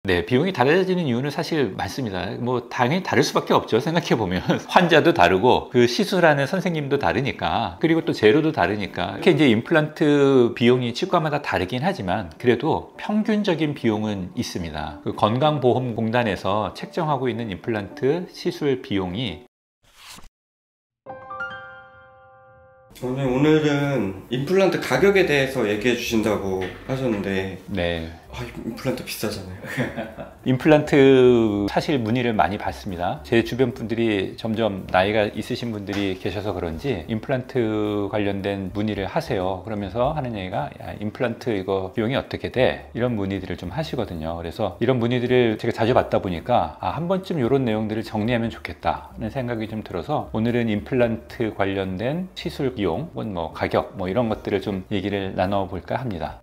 네, 비용이 달라지는 이유는 사실 많습니다. 뭐 당연히 다를 수밖에 없죠. 생각해 보면 환자도 다르고 그 시술하는 선생님도 다르니까, 그리고 또 재료도 다르니까, 이렇게 이제 임플란트 비용이 치과마다 다르긴 하지만 그래도 평균적인 비용은 있습니다. 그 건강보험공단에서 책정하고 있는 임플란트 시술 비용이 오늘은 임플란트 가격에 대해서 얘기해 주신다고 하셨는데, 네, 임플란트 비싸잖아요. 임플란트 사실 문의를 많이 받습니다. 제 주변 분들이 점점 나이가 있으신 분들이 계셔서 그런지 임플란트 관련된 문의를 하세요. 그러면서 하는 얘기가, 야, 임플란트 이거 비용이 어떻게 돼? 이런 문의들을 좀 하시거든요. 그래서 이런 문의들을 제가 자주 받다 보니까 한 번쯤 이런 내용들을 정리하면 좋겠다 하는 생각이 좀 들어서 오늘은 임플란트 관련된 시술 비용 혹은 뭐 가격 뭐 이런 것들을 좀 얘기를 나눠볼까 합니다.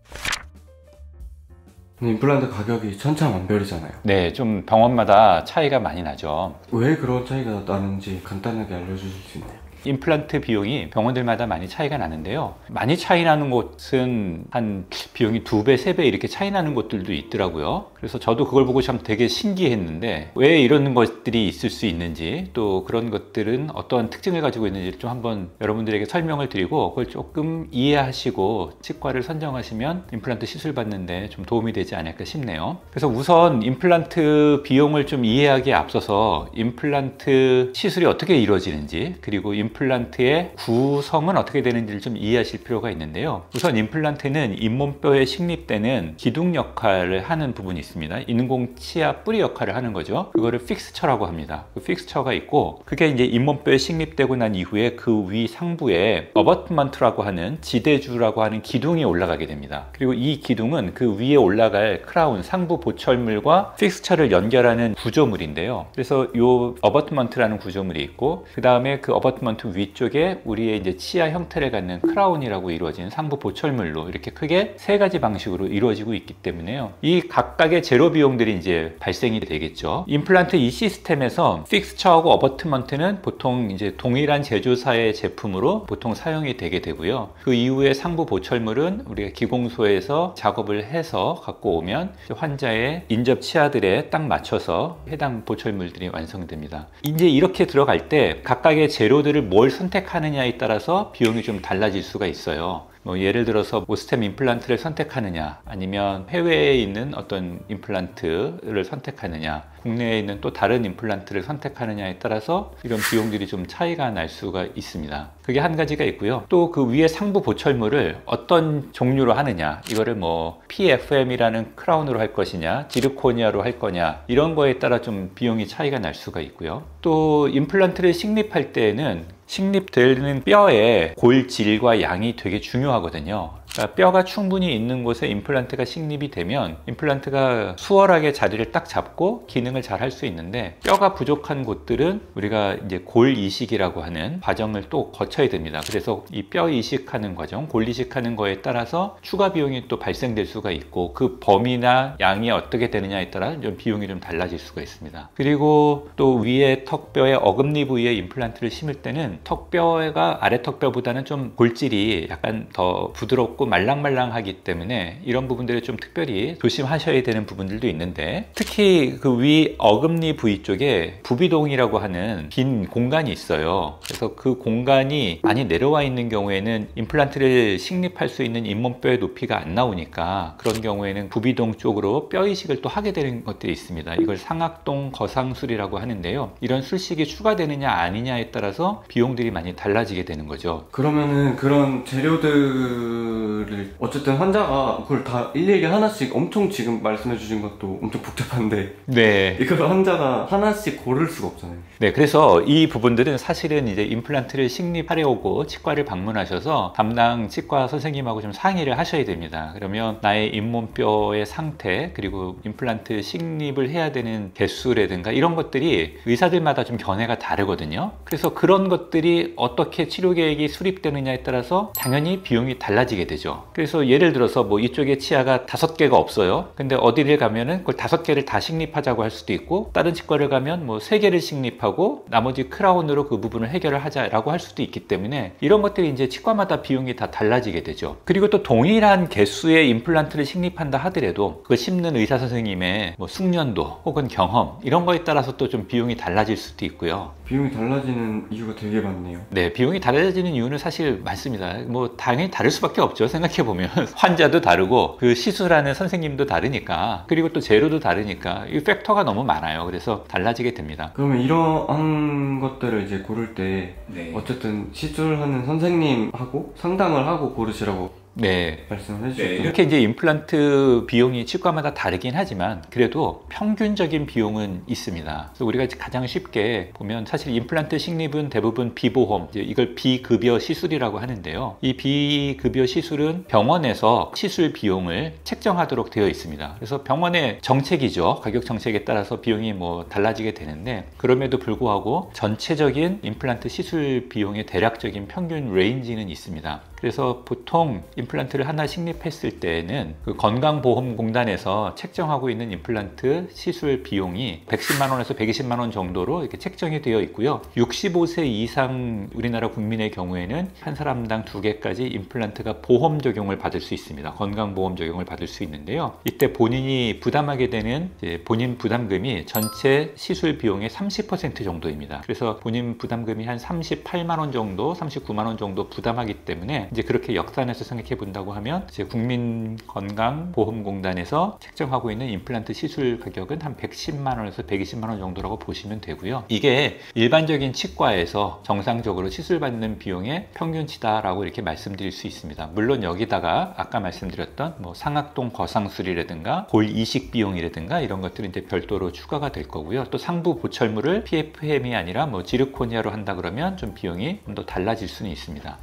임플란트 가격이 천차만별이잖아요. 네, 좀 병원마다 차이가 많이 나죠. 왜 그런 차이가 나는지 간단하게 알려주실 수 있나요? 임플란트 비용이 병원들마다 많이 차이가 나는데요. 많이 차이 나는 곳은 한 비용이 2배, 3배 이렇게 차이 나는 곳들도 있더라고요. 그래서 저도 그걸 보고 참 되게 신기했는데 왜 이런 것들이 있을 수 있는지, 또 그런 것들은 어떠한 특징을 가지고 있는지를 좀 한번 여러분들에게 설명을 드리고 그걸 조금 이해하시고 치과를 선정하시면 임플란트 시술 받는데 좀 도움이 되지 않을까 싶네요. 그래서 우선 임플란트 비용을 좀 이해하기에 앞서서 임플란트 시술이 어떻게 이루어지는지, 그리고 임플란트의 구성은 어떻게 되는지를 좀 이해하실 필요가 있는데요. 우선 임플란트는 잇몸뼈에 식립되는 기둥 역할을 하는 부분이 있습니다. 인공 치아 뿌리 역할을 하는 거죠. 그거를 픽스처라고 합니다. 그 픽스처가 있고, 그게 이제 잇몸뼈에 식립되고 난 이후에 그 위 상부에 어버트먼트라고 하는 지대주라고 하는 기둥이 올라가게 됩니다. 그리고 이 기둥은 그 위에 올라갈 크라운, 상부 보철물과 픽스처를 연결하는 구조물인데요. 그래서 이 어버트먼트라는 구조물이 있고, 그 다음에 그 어버트먼트 위쪽에 우리의 이제 치아 형태를 갖는 크라운이라고 이루어진 상부 보철물로 이렇게 크게 3가지 방식으로 이루어지고 있기 때문에요. 이 각각의 재료 비용들이 이제 발생이 되겠죠. 임플란트 이 시스템에서 픽스처하고 어버트먼트는 보통 이제 동일한 제조사의 제품으로 보통 사용이 되게 되고요. 그 이후에 상부 보철물은 우리가 기공소에서 작업을 해서 갖고 오면 환자의 인접 치아들에 딱 맞춰서 해당 보철물들이 완성됩니다. 이제 이렇게 들어갈 때 각각의 재료들을 뭘 선택하느냐에 따라서 비용이 좀 달라질 수가 있어요. 뭐 예를 들어서 오스템 임플란트를 선택하느냐, 아니면 해외에 있는 어떤 임플란트를 선택하느냐, 국내에 있는 또 다른 임플란트를 선택하느냐에 따라서 이런 비용들이 좀 차이가 날 수가 있습니다. 그게 한 가지가 있고요. 또 그 위에 상부 보철물을 어떤 종류로 하느냐, 이거를 뭐 PFM이라는 크라운으로 할 것이냐, 지르코니아로 할 거냐, 이런 거에 따라 좀 비용이 차이가 날 수가 있고요. 또 임플란트를 식립할 때에는 식립되는 뼈의 골질과 양이 되게 중요하거든요. 그러니까 뼈가 충분히 있는 곳에 임플란트가 식립이 되면 임플란트가 수월하게 자리를 딱 잡고 기능을 잘 할 수 있는데, 뼈가 부족한 곳들은 우리가 이제 골 이식이라고 하는 과정을 또 거쳐야 됩니다. 그래서 이 뼈 이식하는 과정, 골 이식하는 거에 따라서 추가 비용이 또 발생될 수가 있고, 그 범위나 양이 어떻게 되느냐에 따라 좀 비용이 좀 달라질 수가 있습니다. 그리고 또 위에 턱뼈의 어금니 부위에 임플란트를 심을 때는 턱뼈가 아래 턱뼈보다는 좀 골질이 약간 더 부드럽고 말랑말랑하기 때문에 이런 부분들을 좀 특별히 조심하셔야 되는 부분들도 있는데, 특히 그 위 어금니 부위 쪽에 부비동이라고 하는 빈 공간이 있어요. 그래서 그 공간이 많이 내려와 있는 경우에는 임플란트를 식립할 수 있는 잇몸뼈의 높이가 안 나오니까, 그런 경우에는 부비동 쪽으로 뼈 이식을 또 하게 되는 것들이 있습니다. 이걸 상악동 거상술이라고 하는데요. 이런 술식이 추가되느냐 아니냐에 따라서 비용들이 많이 달라지게 되는 거죠. 그러면은 그런 재료들을 어쨌든 환자가 그걸 다 일일이 하나씩, 엄청 지금 말씀해 주신 것도 엄청 복잡한데, 네, 이걸 환자가 하나씩 고를 수가 없잖아요. 네, 그래서 이 부분들은 사실은 이제 임플란트를 식립하려고 치과를 방문하셔서 담당 치과 선생님하고 좀 상의를 하셔야 됩니다. 그러면 나의 잇몸뼈의 상태, 그리고 임플란트 식립을 해야 되는 개수라든가 이런 것들이 의사들마다 좀 견해가 다르거든요. 그래서 그런 것들이 어떻게 치료 계획이 수립되느냐에 따라서 당연히 비용이 달라지게 되죠. 되죠. 그래서 예를 들어서 뭐 이쪽에 치아가 5개가 없어요. 근데 어디를 가면은 그걸 5개를 다 식립하자고 할 수도 있고, 다른 치과를 가면 뭐 3개를 식립하고 나머지 크라운으로 그 부분을 해결을 하자라고 할 수도 있기 때문에 이런 것들이 이제 치과마다 비용이 다 달라지게 되죠. 그리고 또 동일한 개수의 임플란트를 식립한다 하더라도 그 심는 의사 선생님의 뭐 숙련도 혹은 경험 이런 거에 따라서 또 좀 비용이 달라질 수도 있고요. 비용이 달라지는 이유가 되게 많네요. 네, 비용이 달라지는 이유는 사실 많습니다. 뭐 당연히 다를 수밖에 없죠. 생각해 보면 환자도 다르고 그 시술하는 선생님도 다르니까, 그리고 또 재료도 다르니까 이 팩터가 너무 많아요. 그래서 달라지게 됩니다. 그러면 이러한 것들을 이제 고를 때 어쨌든 시술하는 선생님하고 상담을 하고 고르시라고 네. 말씀을 해주셨죠. 이렇게 이제 임플란트 비용이 치과마다 다르긴 하지만 그래도 평균적인 비용은 있습니다. 그래서 우리가 가장 쉽게 보면 사실 임플란트 식립은 대부분 비보험, 이걸 비급여 시술이라고 하는데요. 이 비급여 시술은 병원에서 시술 비용을 책정하도록 되어 있습니다. 그래서 병원의 정책이죠. 가격 정책에 따라서 비용이 뭐 달라지게 되는데, 그럼에도 불구하고 전체적인 임플란트 시술 비용의 대략적인 평균 레인지는 있습니다. 그래서 보통 임플란트를 하나 식립했을 때에는 그 건강보험공단에서 책정하고 있는 임플란트 시술 비용이 110만 원에서 120만 원 정도로 이렇게 책정이 되어 있고요. 65세 이상 우리나라 국민의 경우에는 한 사람당 2개까지 임플란트가 보험 적용을 받을 수 있습니다. 건강보험 적용을 받을 수 있는데요. 이때 본인이 부담하게 되는 본인 부담금이 전체 시술 비용의 30% 정도입니다. 그래서 본인 부담금이 한 38만 원 정도, 39만 원 정도 부담하기 때문에 이제 그렇게 역산해서 생각해 본다고 하면 이제 국민건강보험공단에서 책정하고 있는 임플란트 시술 가격은 한 110만 원에서 120만 원 정도라고 보시면 되고요. 이게 일반적인 치과에서 정상적으로 시술받는 비용의 평균치다라고 이렇게 말씀드릴 수 있습니다. 물론 여기다가 아까 말씀드렸던 뭐 상악동 거상술이라든가 골 이식 비용이라든가 이런 것들은 이제 별도로 추가가 될 거고요. 또 상부 보철물을 PFM이 아니라 뭐 지르코니아로 한다 그러면 좀 비용이 좀 더 달라질 수는 있습니다.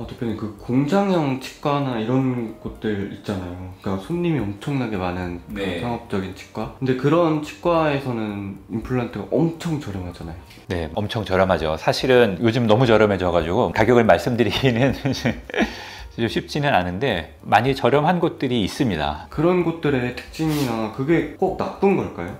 대표님, 그 공장형 치과나 이런 곳들 있잖아요. 그러니까 손님이 엄청나게 많은 그런 상업적인 치과. 근데 그런 치과에서는 임플란트가 엄청 저렴하잖아요. 네, 엄청 저렴하죠. 사실은 요즘 너무 저렴해져가지고 가격을 말씀드리기는 좀 쉽지는 않은데 많이 저렴한 곳들이 있습니다. 그런 곳들의 특징이나 그게 꼭 나쁜 걸까요?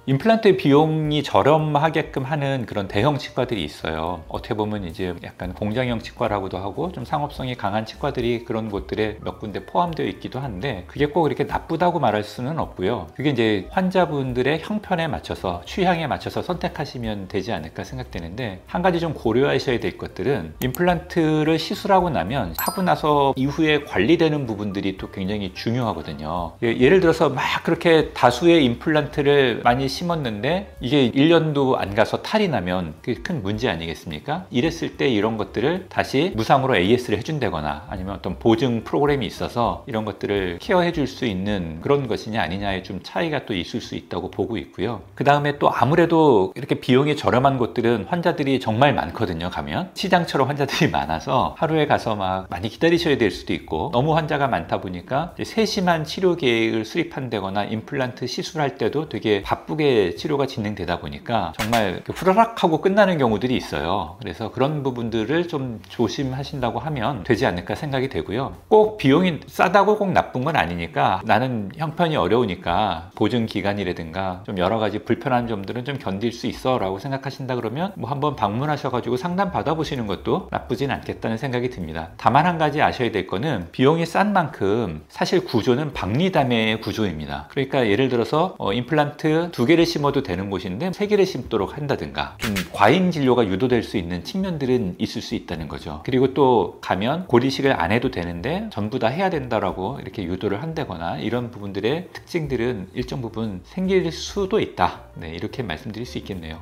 임플란트 비용이 저렴하게끔 하는 그런 대형 치과들이 있어요. 어떻게 보면 이제 약간 공장형 치과라고도 하고 좀 상업성이 강한 치과들이 그런 곳들에 몇 군데 포함되어 있기도 한데, 그게 꼭 이렇게 나쁘다고 말할 수는 없고요. 그게 이제 환자분들의 형편에 맞춰서, 취향에 맞춰서 선택하시면 되지 않을까 생각되는데, 한 가지 좀 고려하셔야 될 것들은 임플란트를 시술하고 나면 하고 나서 이후에 관리되는 부분들이 또 굉장히 중요하거든요. 예를 들어서 막 그렇게 다수의 임플란트를 많이 심었는데 이게 1년도 안 가서 탈이 나면 그게 큰 문제 아니겠습니까? 이랬을 때 이런 것들을 다시 무상으로 AS를 해준다거나 아니면 어떤 보증 프로그램이 있어서 이런 것들을 케어해 줄 수 있는 그런 것이냐 아니냐에 좀 차이가 또 있을 수 있다고 보고 있고요. 그 다음에 또 아무래도 이렇게 비용이 저렴한 곳들은 환자들이 정말 많거든요. 가면 시장처럼 환자들이 많아서 하루에 가서 막 많이 기다리셔야 될 수도 있고, 너무 환자가 많다 보니까 세심한 치료 계획을 수립한다거나 임플란트 시술할 때도 되게 바쁘게 치료가 진행되다 보니까 정말 후라락 하고 끝나는 경우들이 있어요. 그래서 그런 부분들을 좀 조심하신다고 하면 되지 않을까 생각이 되고요. 꼭 비용이 싸다고 꼭 나쁜 건 아니니까, 나는 형편이 어려우니까 보증 기간이라든가 좀 여러 가지 불편한 점들은 좀 견딜 수 있어 라고 생각하신다 그러면 뭐 한번 방문하셔가지고 상담 받아보시는 것도 나쁘진 않겠다는 생각이 듭니다. 다만 한 가지 아셔야 될 거는 비용이 싼 만큼 사실 구조는 박리담의 구조입니다. 그러니까 예를 들어서 임플란트 2개를 심어도 되는 곳인데 3개를 심도록 한다든가, 좀 과잉 진료가 유도될 수 있는 측면들은 있을 수 있다는 거죠. 그리고 또 가면 골이식을 안 해도 되는데 전부 다 해야 된다라고 이렇게 유도를 한다거나, 이런 부분들의 특징들은 일정 부분 생길 수도 있다. 네, 이렇게 말씀드릴 수 있겠네요.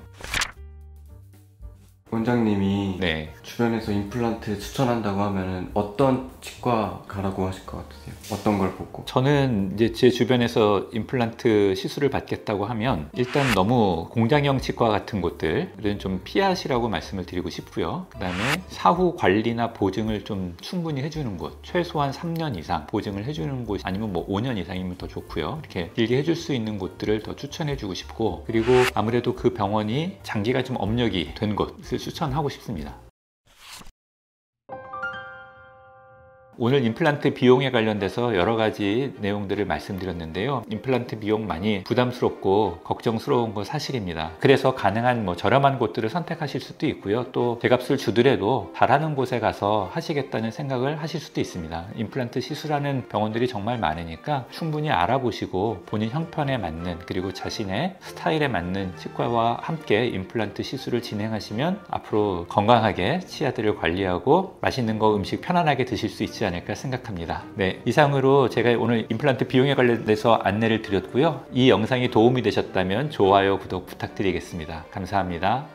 원장님이 네. 주변에서 임플란트 추천한다고 하면은 어떤 치과 가라고 하실 것 같으세요? 어떤 걸 보고? 저는 이제 제 주변에서 임플란트 시술을 받겠다고 하면 일단 너무 공장형 치과 같은 곳들은 좀 피하시라고 말씀을 드리고 싶고요. 그 다음에 사후 관리나 보증을 좀 충분히 해주는 곳, 최소한 3년 이상 보증을 해주는 곳, 아니면 뭐 5년 이상이면 더 좋고요. 이렇게 길게 해줄 수 있는 곳들을 더 추천해주고 싶고, 그리고 아무래도 그 병원이 장기가 좀 업력이 된 곳을 추천하고 싶습니다. 오늘 임플란트 비용에 관련돼서 여러 가지 내용들을 말씀드렸는데요. 임플란트 비용 많이 부담스럽고 걱정스러운 건 사실입니다. 그래서 가능한 저렴한 곳들을 선택하실 수도 있고요. 또 제값을 주더라도 잘하는 곳에 가서 하시겠다는 생각을 하실 수도 있습니다. 임플란트 시술하는 병원들이 정말 많으니까 충분히 알아보시고 본인 형편에 맞는 그리고 자신의 스타일에 맞는 치과와 함께 임플란트 시술을 진행하시면 앞으로 건강하게 치아들을 관리하고 맛있는 거 음식 편안하게 드실 수 있지 않을까 생각합니다. 네, 이상으로 제가 오늘 임플란트 비용에 관련돼서 안내를 드렸고요. 이 영상이 도움이 되셨다면 좋아요, 구독 부탁드리겠습니다. 감사합니다.